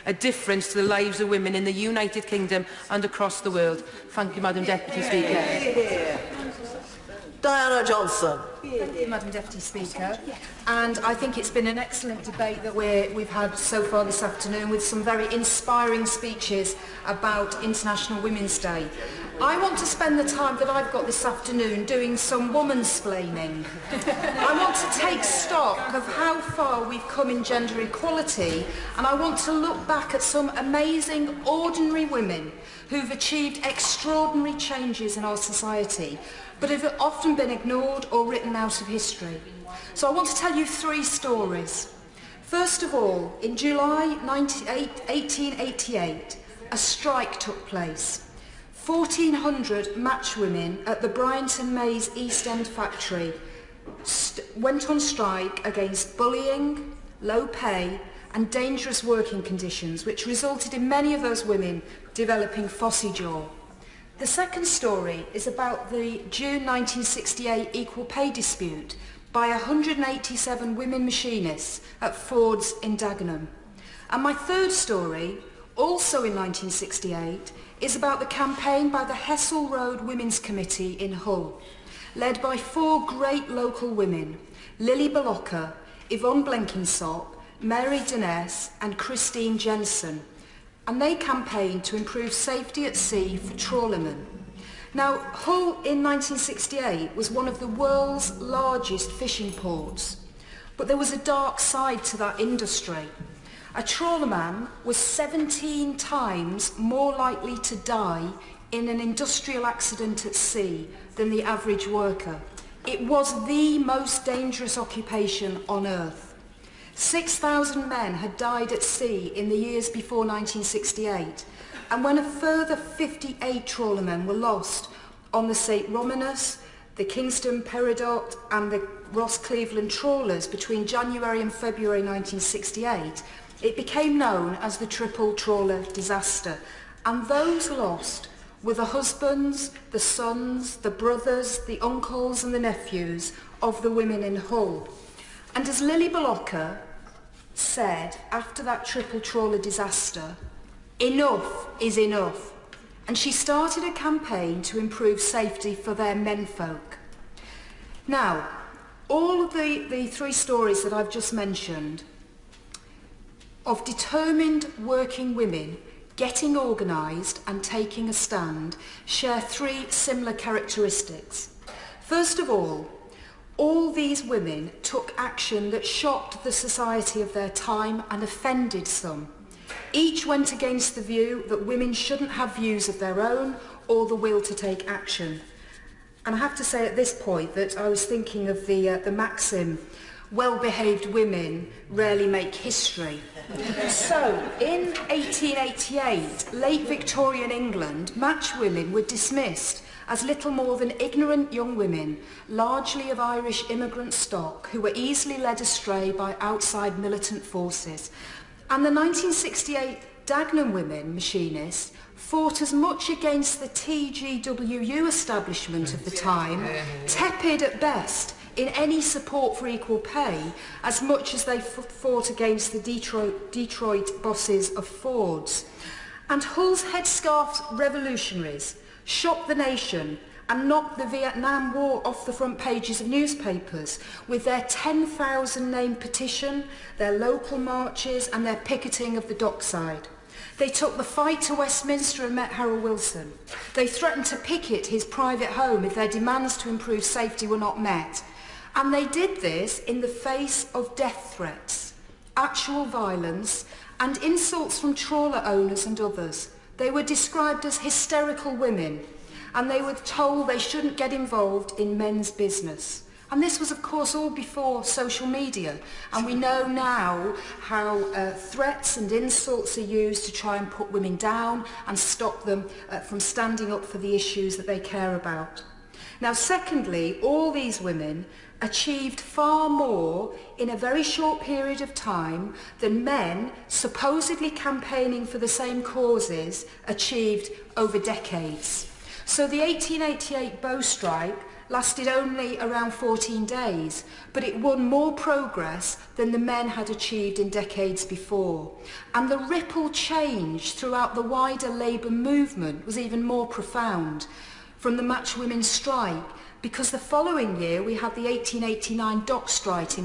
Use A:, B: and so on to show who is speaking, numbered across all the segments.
A: a difference to the lives of women in the United Kingdom and across the world. Thank you, Madam Deputy Speaker.
B: Diana Johnson.
C: Thank you, Madam Deputy Speaker. And I think it's been an excellent debate that we've had so far this afternoon, with some very inspiring speeches about International Women's Day. I want to spend the time that I've got this afternoon doing some womansplaining. I want to take stock of how far we've come in gender equality, and I want to look back at some amazing, ordinary women who've achieved extraordinary changes in our society, but have often been ignored or written out of history. So I want to tell you 3 stories. First of all, in July 1888, a strike took place. 1,400 matchwomen at the Bryant & May's East End factory went on strike against bullying, low pay and dangerous working conditions, which resulted in many of those women developing phossy jaw. The second story is about the June 1968 equal pay dispute by 187 women machinists at Ford's in Dagenham. And my third story, also in 1968, is about the campaign by the Hessel Road Women's Committee in Hull, led by 4 great local women, Lily Ballocker, Yvonne Blenkinsop, Mary Denness and Christine Jensen, and they campaigned to improve safety at sea for trawlermen. Now, Hull in 1968 was one of the world's largest fishing ports, but there was a dark side to that industry. A trawlerman was 17 times more likely to die in an industrial accident at sea than the average worker. It was the most dangerous occupation on earth. 6,000 men had died at sea in the years before 1968, and when a further 58 trawlermen were lost on the St. Romanus, the Kingston Peridot and the Ross Cleveland trawlers between January and February 1968, it became known as the Triple Trawler Disaster, and those lost were the husbands, the sons, the brothers, the uncles and the nephews of the women in Hull. And as Lily Ballocker said after that Triple Trawler disaster, enough is enough. And she started a campaign to improve safety for their menfolk. Now, all of the 3 stories that I've just mentioned of determined working women getting organised and taking a stand share 3 similar characteristics. First of all these women took action that shocked the society of their time and offended some. Each went against the view that women shouldn't have views of their own or the will to take action. And I have to say at this point that I was thinking of the maxim, well-behaved women rarely make history. So, in 1888, late Victorian England, matchwomen were dismissed as little more than ignorant young women, largely of Irish immigrant stock, who were easily led astray by outside militant forces. And the 1968 Dagenham women machinists fought as much against the TGWU establishment of the time, tepid at best, in any support for equal pay, as much as they fought against the Detroit bosses of Ford's. And Hull's Headscarf Revolutionaries shocked the nation and knocked the Vietnam War off the front pages of newspapers with their 10,000 name petition, their local marches and their picketing of the dockside. They took the fight to Westminster and met Harold Wilson. They threatened to picket his private home if their demands to improve safety were not met. And they did this in the face of death threats, actual violence and insults from trawler owners and others. They were described as hysterical women, and they were told they shouldn't get involved in men's business. And this was, of course, all before social media, and we know now how threats and insults are used to try and put women down and stop them from standing up for the issues that they care about. Now, secondly, all these women achieved far more in a very short period of time than men supposedly campaigning for the same causes achieved over decades. So the 1888 bow strike lasted only around 14 days, but it won more progress than the men had achieved in decades before. And the ripple change throughout the wider labour movement was even more profound, from the match women's strike, because the following year we had the 1889 dock strike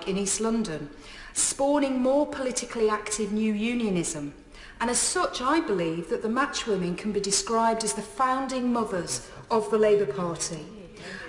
C: in East London, spawning more politically active new unionism. And as such, I believe that the match women can be described as the founding mothers of the Labour Party.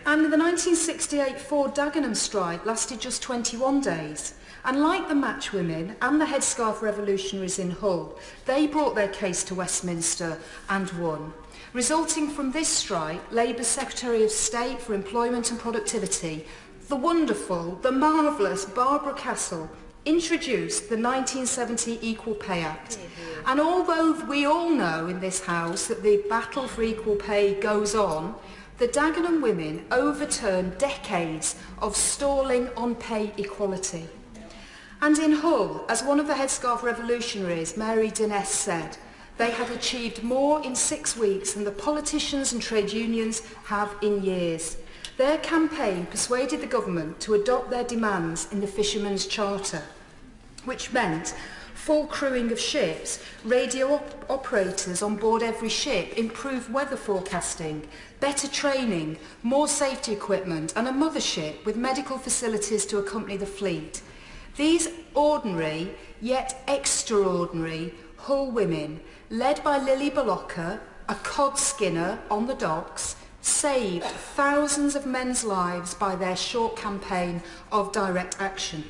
C: And the 1968 Ford Dagenham strike lasted just 21 days. And like the match women and the Headscarf Revolutionaries in Hull, they brought their case to Westminster and won. Resulting from this strike, Labour's Secretary of State for Employment and Productivity, the wonderful, the marvellous Barbara Castle, introduced the 1970 Equal Pay Act. And although we all know in this House that the battle for equal pay goes on, the Dagenham women overturned decades of stalling on pay equality. And in Hull, as one of the Headscarf Revolutionaries, Mary Denness, said, they had achieved more in 6 weeks than the politicians and trade unions have in years. Their campaign persuaded the government to adopt their demands in the Fishermen's Charter, which meant full crewing of ships, radio operators on board every ship, improved weather forecasting, better training, more safety equipment, and a mothership with medical facilities to accompany the fleet. These ordinary, yet extraordinary, Hull women, led by Lily Bollocker, a cod skinner on the docks, saved thousands of men's lives by their short campaign of direct action.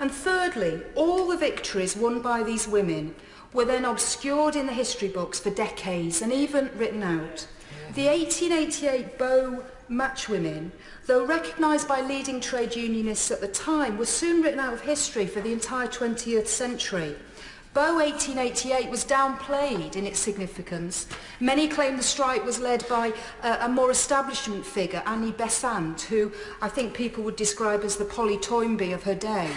C: And thirdly, all the victories won by these women were then obscured in the history books for decades and even written out. The 1888 Bow match women, though recognised by leading trade unionists at the time, were soon written out of history for the entire 20th century. Bow 1888 was downplayed in its significance. Many claim the strike was led by a more establishment figure, Annie Besant, who I think people would describe as the Polly Toynbee of her day.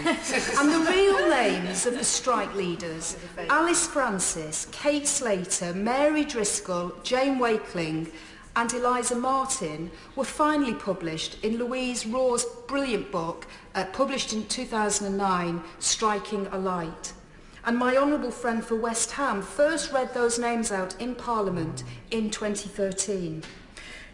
C: And the real names of the strike leaders, Alice Francis, Kate Slater, Mary Driscoll, Jane Wakeling and Eliza Martin, were finally published in Louise Raw's brilliant book, published in 2009, Striking a Light. And my honourable friend for West Ham first read those names out in Parliament in 2013.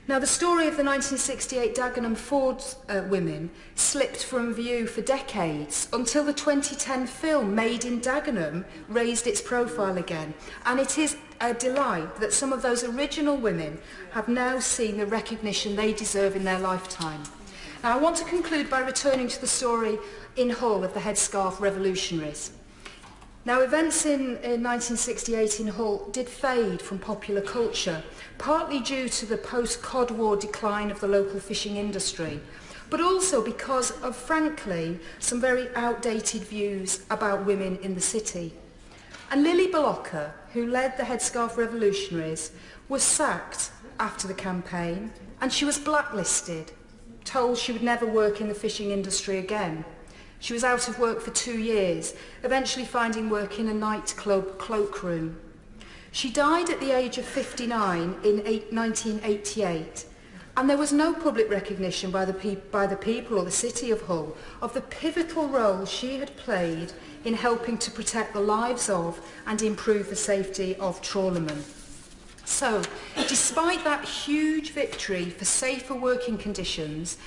C: Now, the story of the 1968 Dagenham Ford women slipped from view for decades until the 2010 film Made in Dagenham raised its profile again. And it is a delight that some of those original women have now seen the recognition they deserve in their lifetime. Now, I want to conclude by returning to the story in Hull of the Headscarf Revolutionaries. Now, events in 1968 in Hull did fade from popular culture, partly due to the post-Cod War decline of the local fishing industry, but also because of, frankly, some very outdated views about women in the city. And Lily Bollocker, who led the Headscarf Revolutionaries, was sacked after the campaign, and she was blacklisted, told she would never work in the fishing industry again. She was out of work for 2 years, eventually finding work in a nightclub cloakroom. She died at the age of 59 in 1988, and there was no public recognition by the people or the city of Hull of the pivotal role she had played in helping to protect the lives of and improve the safety of trawlermen. So, despite that huge victory for safer working conditions,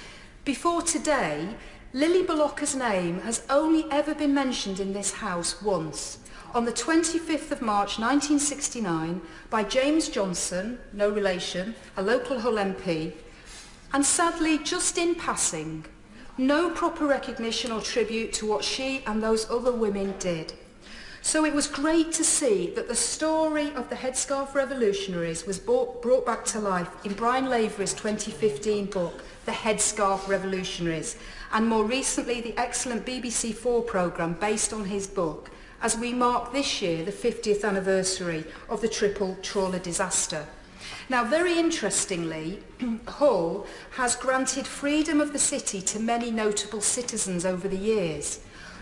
C: before today, Lily Bollocker's name has only ever been mentioned in this House once, on the 25th of March 1969 by James Johnson, no relation, a local Hull MP, and sadly, just in passing, no proper recognition or tribute to what she and those other women did. So it was great to see that the story of the Headscarf Revolutionaries was brought back to life in Brian Lavery's 2015 book, The Headscarf Revolutionaries, and more recently the excellent BBC4 programme based on his book, as we mark this year the 50th anniversary of the triple trawler disaster. Now, very interestingly, Hull has granted freedom of the city to many notable citizens over the years.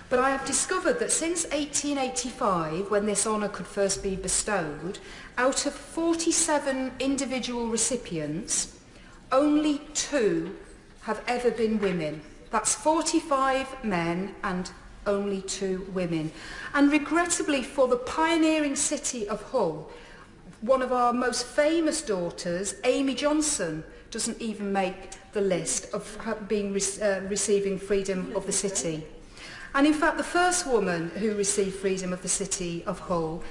C: But I have discovered that since 1885, when this honour could first be bestowed, out of 47 individual recipients, only 2 have ever been women. That's 45 men and only 2 women. And regrettably for the pioneering city of Hull, one of our most famous daughters, Amy Johnson, doesn't even make the list of receiving freedom of the city. And in fact, the first woman who received freedom of the city of Hull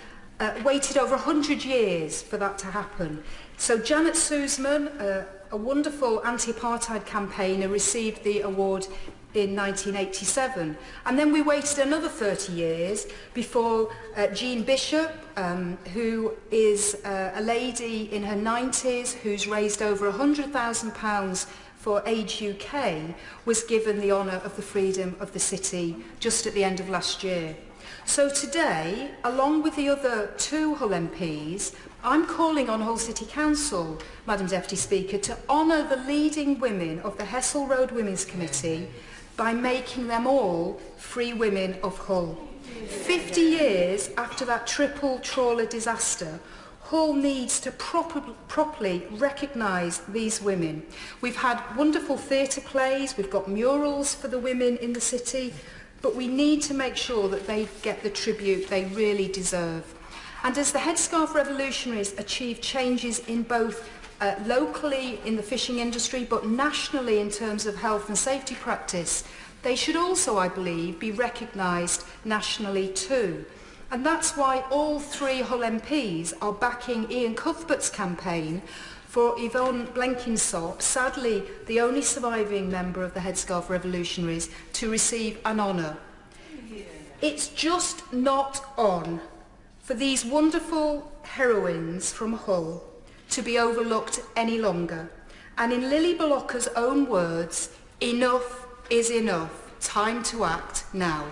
C: waited over 100 years for that to happen. So Janet Soosman, a wonderful anti-apartheid campaigner, received the award in 1987. And then we waited another 30 years before Jean Bishop, who is a lady in her 90s who's raised over £100,000 for Age UK, was given the honour of the freedom of the city just at the end of last year. So today, along with the other 2 Hull MPs, I'm calling on Hull City Council, Madam Deputy Speaker, to honour the leading women of the Hessel Road Women's Committee by making them all free women of Hull. 50 years after that triple trawler disaster, Hull needs to properly recognise these women. We've had wonderful theatre plays, we've got murals for the women in the city, but we need to make sure that they get the tribute they really deserve. And as the Headscarf Revolutionaries achieve changes in both locally in the fishing industry, but nationally in terms of health and safety practice, they should also, I believe, be recognised nationally too. And that's why all 3 Hull MPs are backing Ian Cuthbert's campaign for Yvonne Blenkinsop, sadly the only surviving member of the Headscarf Revolutionaries, to receive an honour. It's just not on for these wonderful heroines from Hull to be overlooked any longer. And in Lily Bolocker's own words, enough is enough. Time to act now.